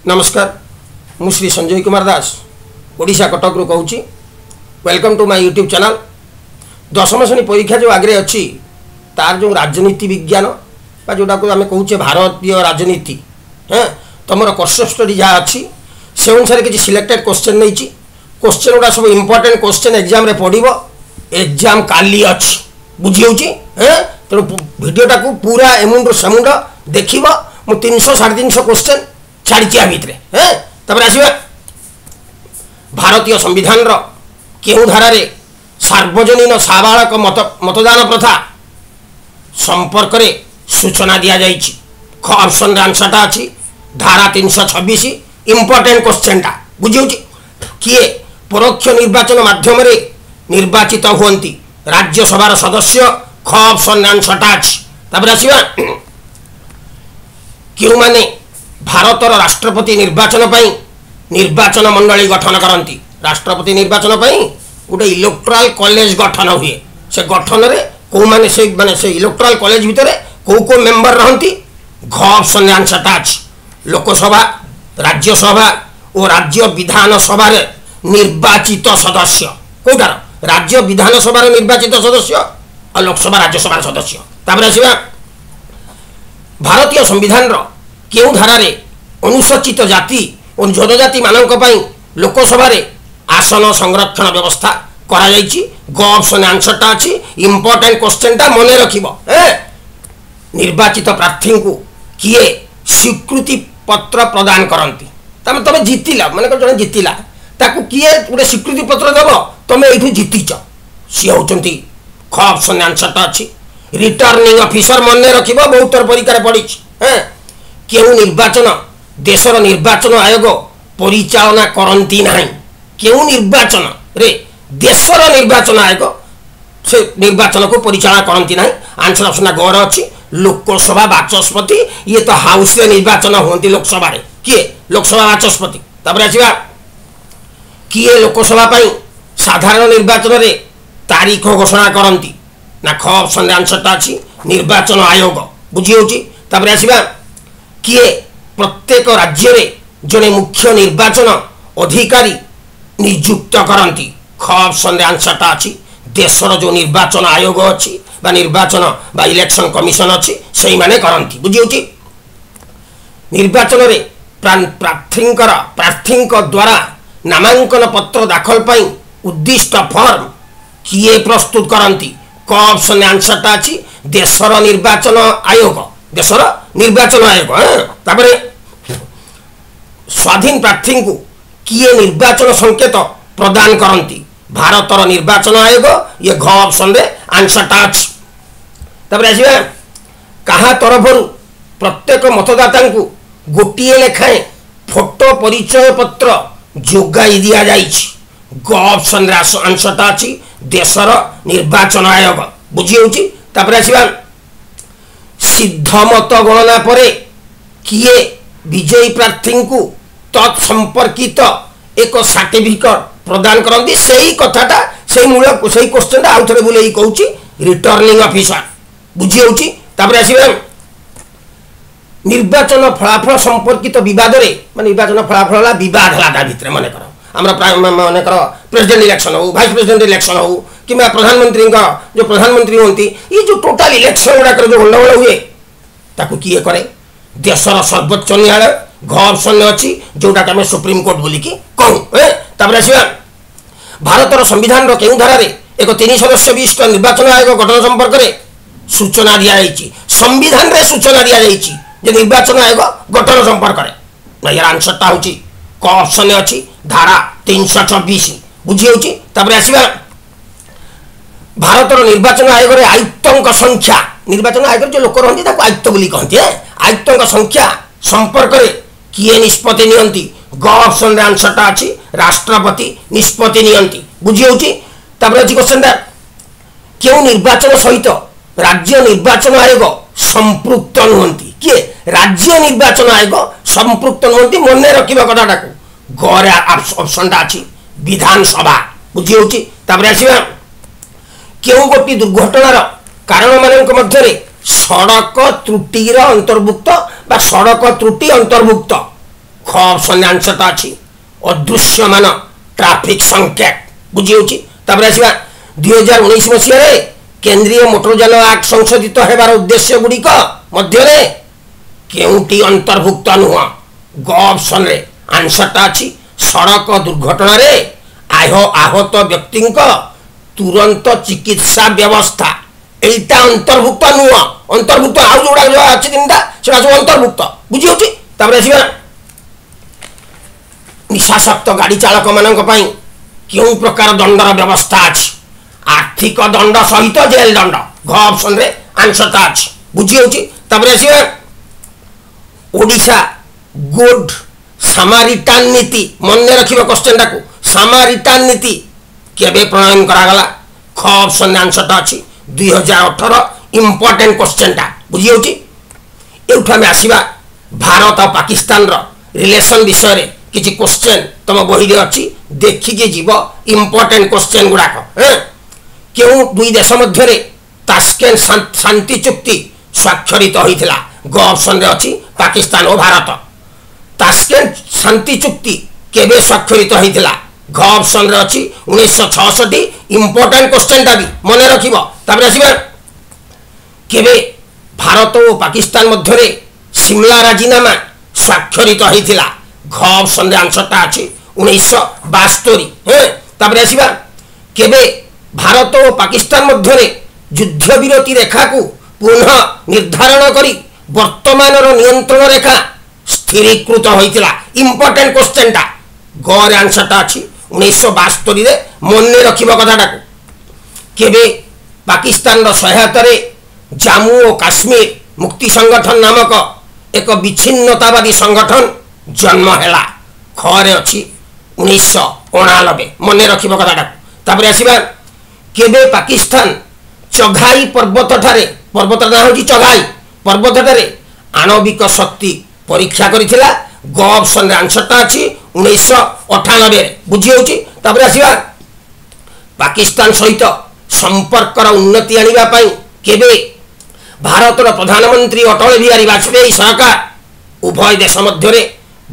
नमस्कार मु श्री संजय कुमार दास ओडिशा कटक रु कहूँ welcome to my YouTube channel. दशम श्रेणी परीक्षा जो आगे अच्छी तार जो राजनीति विज्ञान जोटा को आम कहूचे भारतीय राजनीति हाँ तुम कोर्स स्टडी जहाँ अच्छी से अनुसार किसी सिलेक्टेड क्वेश्चन नहीं क्वेश्चन गुड़ा सब इंपोर्टेंट क्वेश्चन एग्जाम रे पड़ो एग्जाम काली अच्छी बुझी हाँ तेणु भिडटा को पूरा एमुंड सेमुंड देख मु 300 350 क्वेश्चन छाड़ी भितर हाँ तपर आसवा भारतीय संविधान केउ धारा सार्वजनीन साबालक मतदान प्रथा संपर्क में सूचना दि जाए ख ऑप्शन आंसरटा अच्छी धारा 326 इंपोर्टेंट क्वेश्चनटा बुझे किए परोक्ष निर्वाचन माध्यम निर्वाचित हुंती राज्यसभा सदस्य ख ऑप्शन आंसरटा अच्छी तपर आसवा क्यों माने भारतर राष्ट्रपति निर्वाचन पई निर्वाचन मंडली गठन करती राष्ट्रपति निर्वाचन पई गोटे इलेक्टोरल कॉलेज गठन हुए से गठन रे को माने से इलेक्टोरल कॉलेज भितर को मेंबर रहंती घ ऑप्शन आंसरटा अछि लोकसभा राज्यसभा और राज्य विधानसभा रे निर्वाचित सदस्य कोटार राज्य विधानसभा रे निर्वाचित सदस्य और लोकसभा राज्यसभा सदस्य तापर आसीबा भारतीय संविधान रो केउ धारा रे अनुसूचित जाति और जनजाति मानक पई लोकसभा रे आसन संरक्षण व्यवस्था करा जायछि ग ऑप्शन आंसरटा अछि इंपोर्टेंट क्वेश्चनटा मने रखिबो निर्वाचित प्रार्थी को किए स्वीकृति पत्र प्रदान करती तमे जीतिला माने जने जीतिला ताकू किए गोटे स्वीकृति पत्र देबो तमे एठू जीतिच सी होचंती ख ऑप्शन आंसरटा अछि रिटर्निंग ऑफिसर मने रखिबो बहुत परीक्षा रे पड़ी हैं केउ निर्वाचन देशर निर्वाचन आयोग परिचालना करती नहीं केउ निर्वाचन रे देशर निर्वाचन आयोग से निर्वाचन को परिचालना करती नहीं आंसर ऑप्शन गौर अच्छी लोकसभा बाचस्पति ये तो हाउस रे निर्वाचन होती लोकसभा रे किए लोकसभा बाचस्पति तापर आसीबा किए लोकसभा पई साधारण निर्वाचन रे तारीख घोषणा करती ना ख ऑप्शन आंसरटा अच्छी निर्वाचन आयोग बुझी होची तापर आसीबा किए प्रत्येक राज्य रे जने मुख्य निर्वाचन अधिकारी नियुक्त करती ख ऑप्शन आंसरटा अच्छी देशर जो निर्वाचन आयोग अच्छी बा निर्वाचन बा इलेक्शन कमिशन अच्छी से माने करती बुझी निर्वाचन रे प्रार्थी द्वारा नामांकन पत्र दाखल पई उद्दिष्ट फॉर्म किए प्रस्तुत करती क ऑप्शन आंसरटा अच्छी देशर निर्वाचन आयोग देशर निर्वाचन आयोग तापर स्वाधीन प्रार्थी को किए निर्वाचन संकेत प्रदान करती भारतर निर्वाचन आयोग ये घ ऑप्शन रे आंसरटा अछि तापर आसीबा कहा तरफ प्रत्येक मतदाता को गोटिए लेखाएं फोटो परिचय पत्र जोगाई दिया जाइछि ग ऑप्शन रे आंसरटा अछि देशर निर्वाचन आयोग बुझी होछि तापर आसीबा सिद्ध मत गणना परे किए विजयी प्रार्थी को तत्संपर्कित एक सर्टिफिकेट प्रदान करती से ही कथाटा से मूल से क्वेश्चन आउ थे बोले कहूँ रिटर्निंग ऑफिसर बुझी होची तापर आसीबा निर्वाचन फलाफल संपर्कित विवाद रे माने निर्वाचन फलाफल विवाद हला भितर मन कर मन कर प्रेसिडेंट इलेक्शन हो वाइस प्रेसिडेंट इलेक्शन हो कि प्रधानमंत्री का जो प्रधानमंत्री होती ये जो टोटाल इलेक्शन गुड़ाक जो गंडगोल हुए ताकू किए करे देशर सर्वोच्च न्यायालय घ ऑप्शन अच्छी जोटा आम सुप्रीम कोर्ट बोलिकी कहूँ तापर आसीबा भारतर संविधान केउ धारा रे एक 3 सदस्य विशिष्ट निर्वाचन आयोग गठन संपर्क में सूचना दि जाइए संविधान रे सूचना दि जाइए निर्वाचन आयोग गठन संपर्क में यार आंसरटा हूँ क ऑप्शन अच्छी धारा 326 बुझी होची तापर आसीबा भारतर निर्वाचन आयोग रे आयुक्तों संख्या निर्वाचन आयोग जो लोक रहती आयुक्त बोली कहते आयुक्तों संख्या संपर्क में किए निष्पत्ति नियंती ग ऑप्शन रे आंसरटा अच्छी राष्ट्रपति निष्पत्ति नियंती बुझी होची तापर अछि क्वेश्चन क्यों निर्वाचन सहित राज्य निर्वाचन आयोग संपृक्त नुहंती किए राज्य निर्वाचन आयोग संपृक्त नुहंती मन रखिबा कथाटा को गरे ऑप्शनटा अछि विधानसभा बुझी होची तापर आसीबा क्यों गोटी दुर्घटनार कारण मानक मध्य सड़क त्रुटिर अंतर्भुक्त बा सड़क त्रुटि अंतर्भुक्त ख ऑप्शन आंसर अच्छी अदृश्यमान ट्राफिक संकेत बुझी होची। तापर आसीबा 2019 मसीह केंद्रीय मोटरयान एक्ट संशोधित हेबार उद्देश्य गुड़िक मध्य केउटी अंतर्भुक्त नुह ग ऑप्शन रे आंसर अच्छी सड़क दुर्घटना रे आहत व्यक्ति तुरंत चिकित्सा व्यवस्था एटा अंतर्भुक्त नुह अंतर्भुक्त आउ जोड़ा अच्छी तीनटा से सब अंतर्भुक्त बुझी होची। तापर आसीबा निशासक्त गाड़ी चालक मानक पई क्यों प्रकार दंडर व्यवस्था अच्छी आर्थिक दंड सहित जेल दंड घ ऑप्शन रे आंसर अच्छी बुझी होची। तापर आसीबा ओडिशा गुड सामारिटान नीति मन रखिबा क्वेश्चन टाको सामारिटान नीति केबे प्रणयन करागला ख ऑप्शन आंसर अच्छी 2018 इंपोर्टेंट क्वेश्चन टा बुझी होची। एउठा में आसीबा भारत और पाकिस्तान रो रिलेशन विषय रे किछि क्वेश्चन तुम बही रे अछि देखिके जीव इंपोर्टेंट क्वेश्चन गुड़ाक क्यों दुई देश मध्य रे तास्केंट शांति चुक्ति स्वाक्षरित होइथिला ग ऑप्शन रे अछि पाकिस्तान और भारत। तास्केंट शांति चुक्ति केबे स्वाक्षरित होइथिला घ ऑप्शन रे अछि 1966 इंपोर्टेंट क्वेश्चन टा भी मन रखिबो। तापर आसीबा केबे भारत और पाकिस्तान मध्य रे शिमला राजीनामा स्वाक्षरित होइथिला घ ऑप्शन रे आंसर टा अछि 1972। तापर आसीबा केबे भारत और पाकिस्तान मध्य रे युद्ध विरति रेखा को पुनः निर्धारण करी वर्तमान नियंत्रण रेखा स्थिरीकृत होइतिला इंपोर्टेंट क्वेश्चन टा ग रे आंसर टा अछि 1972 रे मन रखिबा कथाटा केबे पाकिस्तान रो सहायता रे जम्मू और काश्मीर मुक्ति संगठन नामक एक विच्छिन्नतावादी संगठन जन्म हैला ख रे अछि 1989 मन रखिबा कथाटा। तापर आसीबा केबे पाकिस्तान चघाई पर्वत ठारे पर्वत ना होची चघाई पर्वत ठारे आणविक शक्ति परीक्षा करिथिला ग ऑप्शन रे आंसर ता अछि 1998 बुझी होची। तापर आसीबा पाकिस्तान सहित संपर्क उन्नति आनिबा पई केबे भारतर प्रधानमंत्री अटल बिहारी वाजपेयी सरकार उभय देश मध्य रे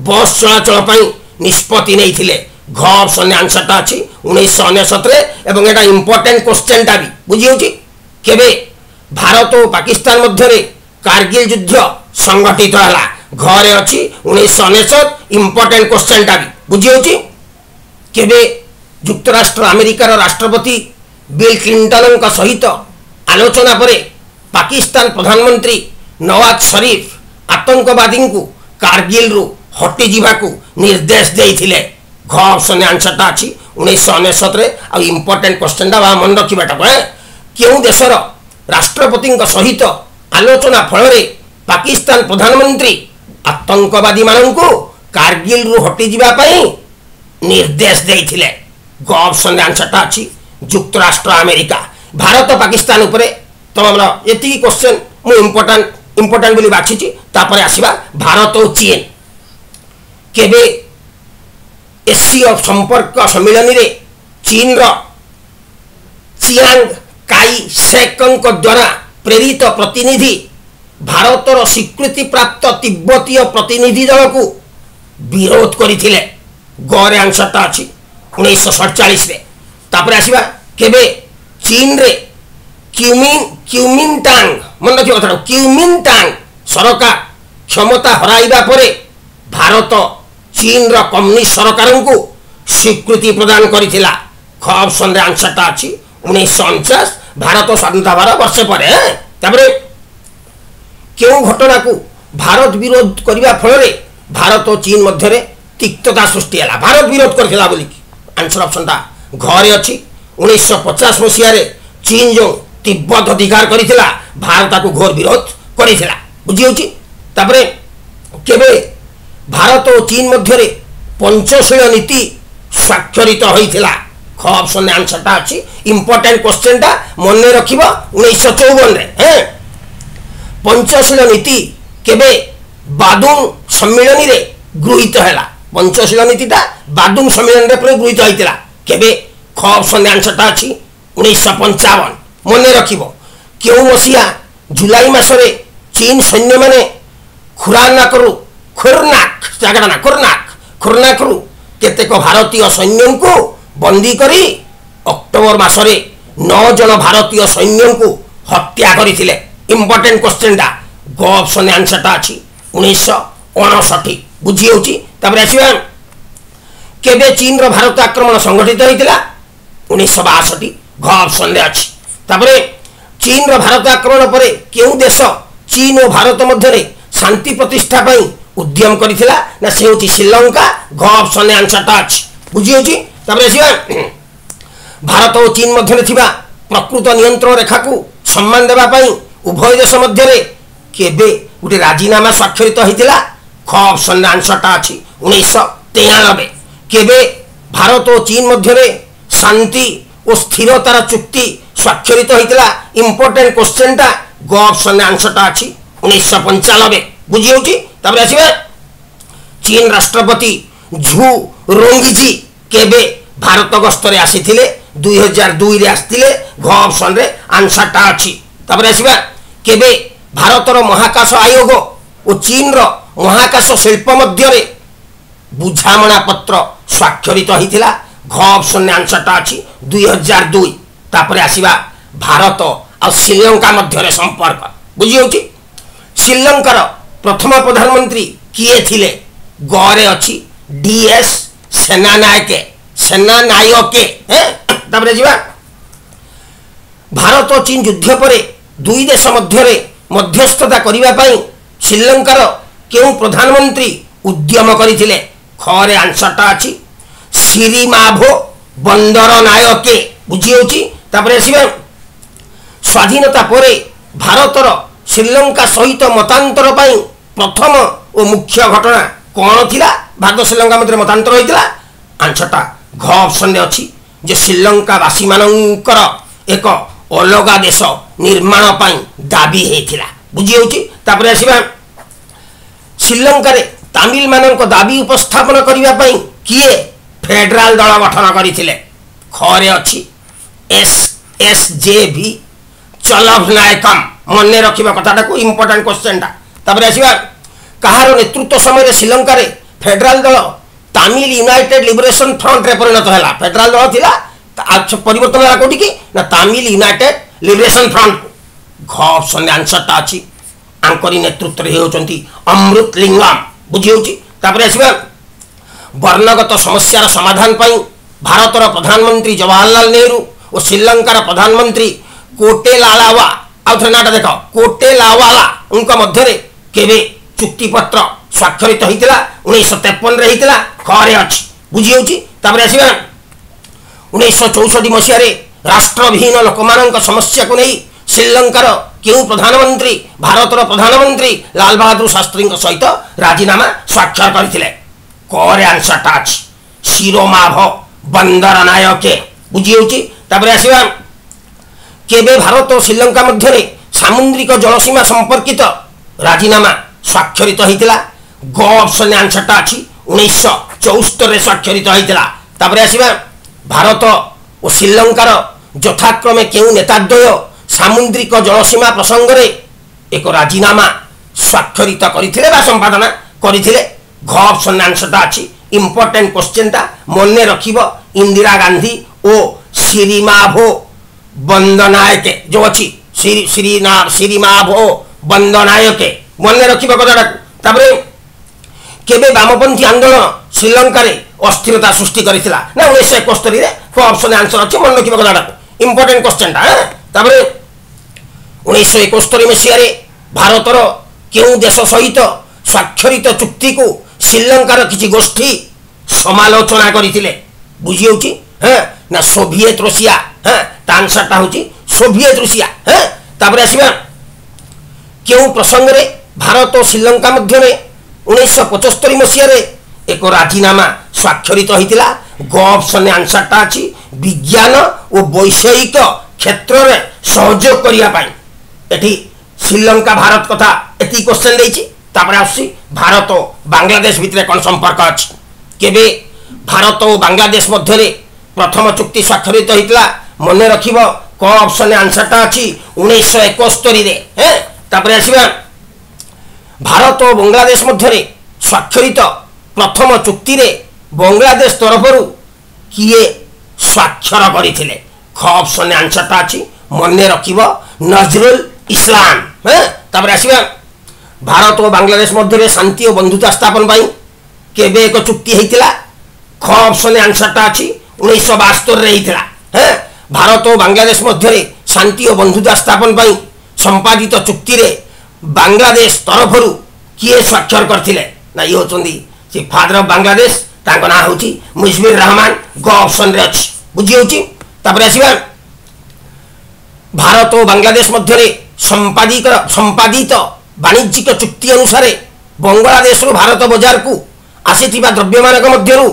बस चलाचल पई निष्पत्ति नैथिले घ ऑप्शन आंसर ता अछि 1969 एवं एटा इंपोर्टेंट क्वेश्चन टा भी बुझी होची। केबे भारत और पाकिस्तान मध्य रे कारगिल युद्ध संगठित हला घ रे अछि 1969 इंपोर्टेंट क्वेश्चन टा भी बुझी होची। केबे युक्तराष्ट्र अमेरिकार राष्ट्रपति बिल क्लिंटन का सहित आलोचना परे पाकिस्तान प्रधानमंत्री नवाज शरीफ आतंकवादी को कारगिल रु हटि जीवाकू निर्देश देइथिले घ ऑप्शन आंसर ता अछि 1969 आ इंपोर्टेंट क्वेश्चन दा मन रखिबाटा क्यों देशर राष्ट्रपति सहित आलोचना फल रे पाकिस्तान प्रधानमंत्री आतंकवादी माननकू कारगिल रु हटि जीवा पई निर्देश देइथिले घ ऑप्शन आंसर ता अछि युक्तराष्ट्र अमेरिका। भारत पाकिस्तान उपरे तो हमरा एति क्वेश्चन मु इंपोर्टेंट बोली बाछिछि। तापर आसीबा भारत और चीन केबे एशिया संपर्क सम्मेलन रे चीन रो चियांग काई शेकंग द्वारा प्रेरित प्रतिनिधि भारतर स्वीकृति प्राप्त तिब्बतीय प्रतिनिधि दल को विरोध करथिले ग रे आंसर ता अछि 1947 रे। तापर आसीबा केबे चीन रे क्यूमिनटांग मन रखियो कथा क्यूमिनटांग सरकार क्षमता हराइबा परे भारत चीन रो कम्युनिस्ट सरकार को स्वीकृति प्रदान करिथिला ख ऑप्शन रे आंसर ता अछि 1949 भारत स्वाधीनता 12 वर्ष पर। तापर क्यों घटना को भारत विरोध करबा फल रे भारत और चीन मध्य रे तिक्तता सृष्टि हला भारत विरोध करथिला बोली आंसर ऑप्शन ता घ रे अछि 1950 मसिया रे चीन जो तिब्बत अधिकार करिथिला भारत को घोर विरोध करिथिला बुझी होची। तापर केबे भारत और चीन मध्य रे पंचशील नीति स्वाक्षरित होइथिला ख ऑप्शन आंसर ता अछि इंपोर्टेंट क्वेश्चन ता मन रखिबो 1954 रे। पंचशील नीति केबे बादुंग सम्मेलन रे गृहीत हैला पंचशील नीति ता बादुंग सम्मेलन रे गृहीत होइथिला केबे ख ऑप्शन आंसर ता अछि 1955 मन रखिबो। क्यों मसिया जुलाई मासरे चीन सैन्य माने खुरानाकरू खुरनाक जगह ना खुरनाक रु केतेक भारतीय सैन्य को बंदी करी अक्टोबर मासरे 9 जन भारतीय सैन्य को हत्या करथिले। इंपोर्टेंट क्वेश्चन दा ग ऑप्शन आंसर ता अछि 1959 बुझी होची। तबरे आसीबा केबे चीन रो भारत आक्रमण संगठित होइतिला 1962 ग ऑप्शन रे अछि। तबरे चीन रो भारत आक्रमण परे केउ देश चीन और भारत मध्य शांति प्रतिष्ठा पई उद्यम करिथिला ना से होची श्रीलंका ग ऑप्शन रे आंसर ता अछि बुझी होची। तबरे आसीबा भारत और चीन मध्य थिबा प्रकृत नियंत्रण रेखा को सम्मान देबा पई उभय देश मध्य रे केबे गुटे राजीनामा स्वाक्षरित होइतिला ख ऑप्शन रे आंसर ता अछि 1993। केबे भारत और चीन मध्य रे शांति और स्थिरतार चुक्ति स्वाक्षरित होइतिला इंपोर्टेंट क्वेश्चन ता ग ऑप्शन रे आंसर ता अछि 1995 बुझी होची। तबरे आसीबा चीन राष्ट्रपति झू रोंगजी केबे भारत गस्तरे आसीथिले 2002 रे आस्तिले घ ऑप्शन रे आंसर ता अछि। तबरे आसीबा केबे भारत रो महाकाश आयोग और चीन रो महाकाश शिल्प मध्य रे बुझामणा पत्र स्वाक्षरित होइतिला घ ऑप्शन रे आंसर ता अछि 2002। तापरे आसीबा भारत और श्रीलंका मध्य रे संपर्क बुझी होची। श्रीलंकार प्रथम प्रधानमंत्री किए थिले गरे अछि डीएस सेनानायके हैं। तबरे जीवा भारत और चीन युद्ध परे दुई देश मध्य रे मध्यस्थता करिबा पई श्रीलंकार केउ प्रधानमंत्री उद्यम करिथिले खरे आंसर ता अछि सिरिमाभो बंदरनायके बुझी होची। तबरे आसीबा स्वाधीनता परे भारतर श्रीलंका सहित मतांतर पई प्रथम और मुख्य घटना कौन थिला भारत श्रीलंका मध्य मतांतर होइतिला आंसर ता घ ऑप्शन रे अछि जे श्रीलंका वासी मानकर एक अलगा देश निर्माण पई दाबी हेथिला बुझी होची। तापरे आसीबा श्रीलंका रे तमिल मानक दाबी उपस्थापन करिबा पई किए फेडरल दल गठन करिथिले खरे अछि एसएसजेवी चलभ नायकम मने रखिबा कथाटा को इंपोर्टेंट क्वेश्चन ता। तबरे आसीबा कहार नेतृत्व समय श्रीलंका रे फेडरल दल तमिल यूनाइटेड लिबरेशन फ्रंट रे परिणत हैला। फेडरल दल थिला परिवर्तन होला कोठी की ना तमिल यूनाइटेड लिबरेशन फ्रंट घ ऑप्शन रे आंसर ता अछि आंकरी नेतृत्व रे होचंती अमृत लिंगम बुझी होची। तापरे आसीबा वर्णगत समस्यार समाधान पई भारतर प्रधानमंत्री जवाहरलाल नेहरू और श्रीलंकार प्रधानमंत्री कोटेलालावा आउथरे नाटा देखो कोटेलावाला उनका मध्य रे केबे चुक्ति पत्र स्वाक्षरित होइतिला 1953 रे होइतिला खरे अछि बुझी होची। तापरे आसीबा 1964 मसिया रे राष्ट्रविहीन लोकमानक समस्या को नहीं श्रीलंकार केउ प्रधानमंत्री भारतर प्रधानमंत्री लाल बहादुर शास्त्री सहित राजीनामा स्वाक्षर करथिले करे आंसर ता अछि शिरोमाभ बंदरनायके बुझी होची। तापरे आसीबा केबे भारत और श्रीलंका मध्य रे सामुद्रिक जलसीमा संपर्कित राजीनामा स्वाक्षरित होइतिला ग ऑप्शन आंसर ता अछि 1974 रे स्वाक्षरित होइतिला। तापरे आसीबा भारत और श्रीलंकार यथाक्रमे केउ नेताद्वय सामुद्रिक जलसीमा प्रसंग रे एक राजीनामा स्वाक्षरित करिथिले बा संपादना करिथिले घ ऑप्शन आंसर ता अछि इंपोर्टेंट क्वेश्चन ता मने रखिबो इंदिरा गांधी ओ श्रीमाभो बंदनायके जो अछि श्रीमाभो बंदनायके मने रखिबो कथाटा। तापरे केबे वामपंथी आंदोलन श्रीलंका रे अस्थिरता सृष्टि करिथिला ना 1971 रे को ऑप्शन आंसर अछि मन रखिबो कथाटा इंपोर्टेंट क्वेश्चन ता। तापरे 1971 मसिया रे भारतर केउ देश सहित स्वाक्षरित चुक्ति को श्रीलंकार किछि गोष्ठी समालोचना करिथिले बुझी होची हैं ना सोवियत रशिया हैं ता आंसर ता होची सोवियत रशिया हैं। तापरे आसीबा केउ प्रसंग रे भारत और श्रीलंका मध्य रे 1975 मसिया रे एक राजीनामा स्वाक्षरित होइतिला ग ऑप्शन रे आंसर ता अछि विज्ञान और वैषयिक क्षेत्र रे सहयोग करिया पाई एठी श्रीलंका भारत कथा एती क्वेश्चन देछि। तापरे आसी भारत और बांग्लादेश भितरे कोन संपर्क अछि केबे भारत और बांग्लादेश मध्य रे प्रथम चुक्ति स्वाक्षरित होइतिला मने रखिबो क ऑप्शन आंसर ता अछि 1971 रे हैं। तापरे आसीबा भारत और बांग्लादेश मध्य रे ସ୍ୱାକ୍ଷରିତ ପ୍ରଥମ ଚୁକ୍ତିରେ ବାଂଲାଦେଶ ତରଫରୁ କିଏ ସ୍ୱାକ୍ଷର କରିଥିଲେ? ଖ ଅପସନ୍ ଆନ୍ସରଟା ଅଛି, ମନେ ରଖିବ ନଜରୁଲ ଇସଲାମ। ତାପରେ ଆସିବା ଭାରତ ଓ ବାଂଲାଦେଶ ମଧ୍ୟରେ ଶାନ୍ତି ଓ ବନ୍ଧୁତା ସ୍ଥାପନ ପାଇଁ କେବେ ଏକ ଚୁକ୍ତି ହେଇଥିଲା? ଖ ଅପସନ୍ ଆନ୍ସରଟା ଅଛି 1972 ହେଇଥିଲା। ଭାରତ ଓ ବାଂଲାଦେଶ ମଧ୍ୟରେ ଶାନ୍ତି ଓ ବନ୍ଧୁତା ସ୍ଥାପନ ପାଇଁ ସମ୍ପାଦିତ ଚୁକ୍ତିରେ ବାଂଲାଦେଶ ତରଫରୁ କିଏ ସ୍ୱାକ୍ଷର କରିଥିଲେ? ନା ଇଏ ହେଉଛନ୍ତି ସେ ଫାଦର ଅଫ୍ ବାଂଲାଦେଶ, ତାଙ୍କ ନାଁ ହେଉଛି ମୁଜିବୁର ରହମାନ। ଗ ଅପସନ୍ରେ ଅଛି, ବୁଝି ହେଉଛି। ତାପରେ ଆସିବା ଭାରତ ଓ ବାଂଲାଦେଶ ମଧ୍ୟରେ ସମ୍ପାଦିତ ବାଣିଜ୍ୟିକ ଚୁକ୍ତି ଅନୁସାରେ ବାଂଲାଦେଶରୁ ଭାରତ ବଜାରକୁ ଆସିଥିବା ଦ୍ରବ୍ୟମାନଙ୍କ ମଧ୍ୟରୁ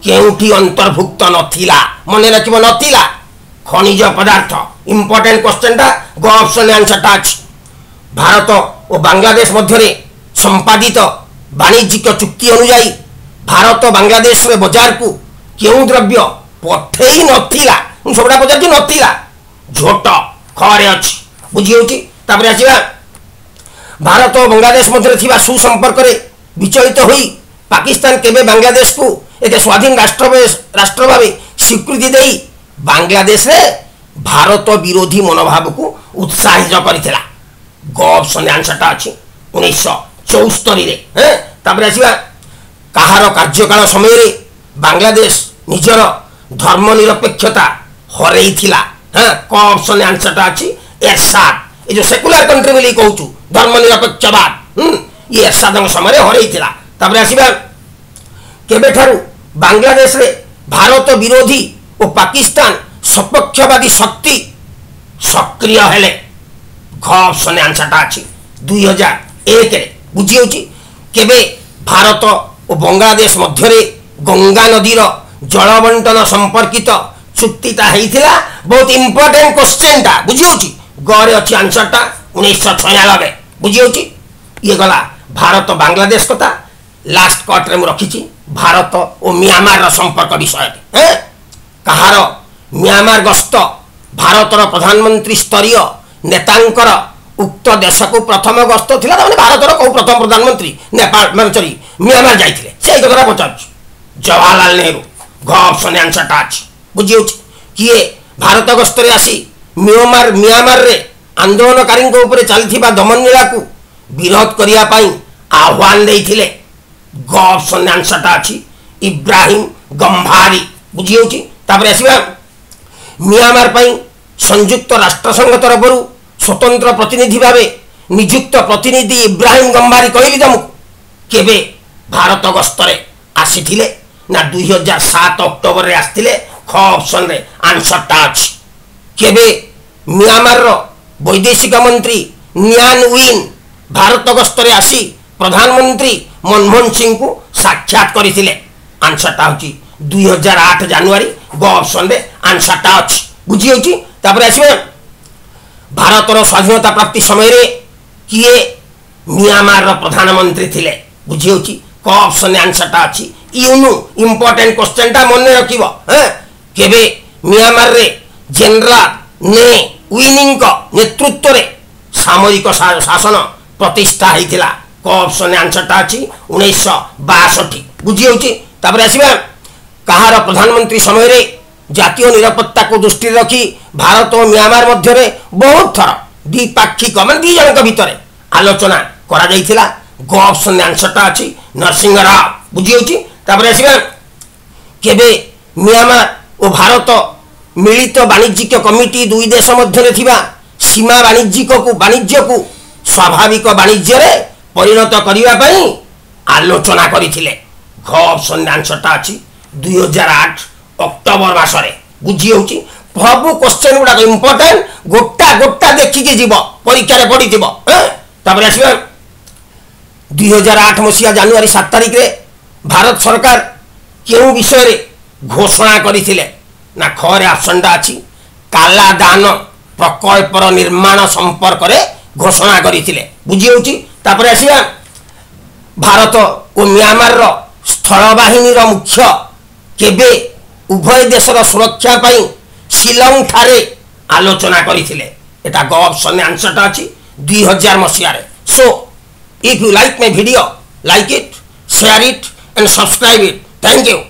କେଉଁଠି ଅନ୍ତର୍ଭୁକ୍ତ ନଥିଲା? ମନେ ରଖିବ, ନଥିଲା। ଖଣିଜ ପଦାର୍ଥ। ଇମ୍ପୋର୍ଟାଣ୍ଟ କ୍ୱେଶ୍ଚନଟା, ଗ ଅପସନ୍ ଆନ୍ସରଟା ଅଛି। ଭାରତ ଓ ବାଂଲାଦେଶ ମଧ୍ୟରେ ସମ୍ପାଦିତ ବାଣିଜ୍ୟିକ ଚୁକ୍ତି ଅନୁଯାୟୀ ଭାରତ ବାଂଲାଦେଶର ବଜାରକୁ କେଉଁ ଦ୍ରବ୍ୟ ପଠେଇ ନଥିଲା? ମୁଁ ସବୁଟା ପଚାରୁଛି, ନଥିଲା। ଝୋଟ ଖରେ ଅଛି, ବୁଝି ହେଉଛି। ତାପରେ ଆସିବା ଭାରତ ଓ ବାଂଲାଦେଶ ମଧ୍ୟରେ ଥିବା ସୁସମ୍ପର୍କରେ ବିଚଳିତ ହୋଇ ପାକିସ୍ତାନ କେବେ ବାଂଲାଦେଶକୁ ଏକ ସ୍ୱାଧୀନ ରାଷ୍ଟ୍ର ଭାବେ ସ୍ୱୀକୃତି ଦେଇ ବାଂଲାଦେଶରେ ଭାରତ ବିରୋଧୀ ମନୋଭାବକୁ ଉତ୍ସାହିତ କରିଥିଲା? ଗ ଅପସନ୍ ଆନ୍ସରଟା ଅଛି 1974ରେ। ତାପରେ ଆସିବା କାହାର କାର୍ଯ୍ୟକାଳ ସମୟରେ ବାଂଲାଦେଶ ନିଜର ଧର୍ମନିରପେକ୍ଷତା ହରେଇଥିଲା? କ ଅପସନ୍ ଆନ୍ସରଟା ଅଛି ଏରସାଦ। ଏ ଯେଉଁ ସେକୁଲାର କଣ୍ଟ୍ରି ବୋଲି କହୁଛୁ, ଧର୍ମନିରପେକ୍ଷବାଦ, ଇଏ ଏରସାଦଙ୍କ ସମୟରେ ହରେଇଥିଲା। ତାପରେ ଆସିବା କେବେଠାରୁ ବାଂଲାଦେଶରେ ଭାରତ ବିରୋଧୀ ଓ ପାକିସ୍ତାନ ସପକ୍ଷବାଦୀ ଶକ୍ତି ସକ୍ରିୟ ହେଲେ? ଘ ଅପସନ୍ ଆନ୍ସରଟା ଅଛି 2001ରେ, ବୁଝି ହେଉଛି। କେବେ ଭାରତ ଓ ବାଂଲାଦେଶ ମଧ୍ୟରେ ଗଙ୍ଗା ନଦୀର ଜଳ ବଣ୍ଟନ ସମ୍ପର୍କିତ ଚୁକ୍ତିଟା ହେଇଥିଲା? ବହୁତ ଇମ୍ପୋର୍ଟାଣ୍ଟ କ୍ୱେଶ୍ଚନଟା, ବୁଝି ହେଉଛି। ଗରେ ଅଛି ଆନ୍ସରଟା 1996, ବୁଝି ହେଉଛି। ଇଏ ଗଲା ଭାରତ ବାଂଲାଦେଶ କଥା। ଲାଷ୍ଟ କଟ୍ରେ ମୁଁ ରଖିଛି ଭାରତ ଓ ମିଆଁମାରର ସମ୍ପର୍କ ବିଷୟରେ। କାହାର ମିଆଁମାର ଗସ୍ତ ଭାରତର ପ୍ରଧାନମନ୍ତ୍ରୀ ସ୍ତରୀୟ ନେତାଙ୍କର ଉକ୍ତ ଦେଶକୁ ପ୍ରଥମ ଗସ୍ତ ଥିଲା? ତାମାନେ ଭାରତର କେଉଁ ପ୍ରଥମ ପ୍ରଧାନମନ୍ତ୍ରୀ ମିଆଁମାର ଯାଇଥିଲେ, ସେଇ କଥାଟା ପଚାରୁଛୁ। ଜବାହରଲାଲ ନେହେରୁ। ଘ ଅପସନ୍ ଆନ୍ସରଟା ଅଛି, ବୁଝି ହେଉଛି। କିଏ ଭାରତ ଗସ୍ତରେ ଆସି ମିଆଁମାରରେ ଆନ୍ଦୋଳନକାରୀଙ୍କ ଉପରେ ଚାଲିଥିବା ଦମନଲୀଳାକୁ ବିରୋଧ କରିବା ପାଇଁ ଆହ୍ୱାନ ଦେଇଥିଲେ? ଗ ଅପସନ୍ ଆନ୍ସରଟା ଅଛି ଇବ୍ରାହିମ ଗମ୍ଭାରୀ, ବୁଝି ହେଉଛି। ତାପରେ ଆସିବା ମିଆଁମାର ପାଇଁ ସଂଯୁକ୍ତ ରାଷ୍ଟ୍ରସଂଘ ତରଫରୁ ସ୍ୱତନ୍ତ୍ର ପ୍ରତିନିଧି ଭାବେ ନିଯୁକ୍ତ ପ୍ରତିନିଧି ଇବ୍ରାହିମ ଗମ୍ଭାରୀ କହିଲି ତମକୁ କେବେ ଭାରତ ଗସ୍ତରେ ଆସିଥିଲେ? ନା 2007 ଅକ୍ଟୋବରରେ ଆସିଥିଲେ। ଖ ଅପସନ୍ରେ ଆନ୍ସରଟା ଅଛି। କେବେ ମିଆଁମାରର ବୈଦେଶିକ ମନ୍ତ୍ରୀ ନିଆନ୍ ଉଇନ୍ ଭାରତ ଗସ୍ତରେ ଆସି ପ୍ରଧାନମନ୍ତ୍ରୀ ମନମୋହନ ସିଂଙ୍କୁ ସାକ୍ଷାତ କରିଥିଲେ? ଆନ୍ସରଟା ହେଉଛି 2008 ଜାନୁଆରୀ। ଗ ଅପସନ୍ରେ ଆନ୍ସରଟା ଅଛି, ବୁଝି ହେଉଛି। ତାପରେ ଆସିବେ ଭାରତର ସ୍ୱାଧୀନତା ପ୍ରାପ୍ତି ସମୟରେ କିଏ ମିଆଁମାରର ପ୍ରଧାନମନ୍ତ୍ରୀ ଥିଲେ? ବୁଝି ହେଉଛି। କ ଅପସନ୍ରେ ଆନ୍ସରଟା ଅଛି ୟୁନୁ। ଇମ୍ପୋର୍ଟାଣ୍ଟ କ୍ୱେଶ୍ଚନଟା, ମନେ ରଖିବ। କେବେ ମିଆଁମାରରେ ଜେନେରାଲ ନେ ଉଇନିଙ୍କ ନେତୃତ୍ୱରେ ସାମରିକ ଶାସନ ପ୍ରତିଷ୍ଠା ହେଇଥିଲା? କ ଅପସନ୍ରେ ଆନ୍ସରଟା ଅଛି 1962, ବୁଝି ହେଉଛି। ତାପରେ ଆସିବା କାହାର ପ୍ରଧାନମନ୍ତ୍ରୀ ସମୟରେ ଜାତୀୟ ନିରାପତ୍ତାକୁ ଦୃଷ୍ଟିରେ ରଖି ଭାରତ ଓ ମିଆଁମାର ମଧ୍ୟରେ ବହୁତ ଥର ଦ୍ୱିପାକ୍ଷିକ ମାନେ ଦୁଇ ଜଣଙ୍କ ଭିତରେ ଆଲୋଚନା କରାଯାଇଥିଲା? ଗ ଅପସନ୍ରେ ଆନ୍ସରଟା ଅଛି ନରସିଂହ ରାଓ, ବୁଝି ହେଉଛି। ତାପରେ ଆସିବା କେବେ ମିଆଁମାର ଓ ଭାରତ ମିଳିତ ବାଣିଜ୍ୟିକ କମିଟି ଦୁଇ ଦେଶ ମଧ୍ୟରେ ଥିବା ସୀମା ବାଣିଜ୍ୟକୁ ସ୍ୱାଭାବିକ ବାଣିଜ୍ୟରେ ପରିଣତ କରିବା ପାଇଁ ଆଲୋଚନା କରିଥିଲେ? ଘ ଅପସନ୍ରେ ଆନ୍ସରଟା ଅଛି 2008 ଅକ୍ଟୋବର ମାସରେ, ବୁଝି ହେଉଛି। ସବୁ କ୍ୱେଶ୍ଚନ ଗୁଡ଼ାକ ଇମ୍ପୋର୍ଟାଣ୍ଟ, ଗୋଟା ଦେଖିକି ଯିବ, ପରୀକ୍ଷାରେ ପଡ଼ିଥିବ। ତାପରେ ଆସିବା 2008 ମସିହା ଜାନୁଆରୀ 7 ତାରିଖରେ ଭାରତ ସରକାର କେଉଁ ବିଷୟରେ ଘୋଷଣା କରିଥିଲେ? ନା ଖରେ ଅପସନ୍ଟା ଅଛି କାଲାଦାନ ପ୍ରକଳ୍ପର ନିର୍ମାଣ ସମ୍ପର୍କରେ ଘୋଷଣା କରିଥିଲେ, ବୁଝି ହେଉଛି। ତାପରେ ଆସିବା ଭାରତ ଓ ମିଆଁମାରର ସ୍ଥଳ ବାହିନୀର ମୁଖ୍ୟ କେବେ ଉଭୟ ଦେଶର ସୁରକ୍ଷା ପାଇଁ ଶିଲଂ ଠାରେ ଆଲୋଚନା କରିଥିଲେ? এটা গ অপশনে আনসারটা আছে 2000 মସିহাରେ। So if you like my video, like it, share it and subscribe it. Thank you.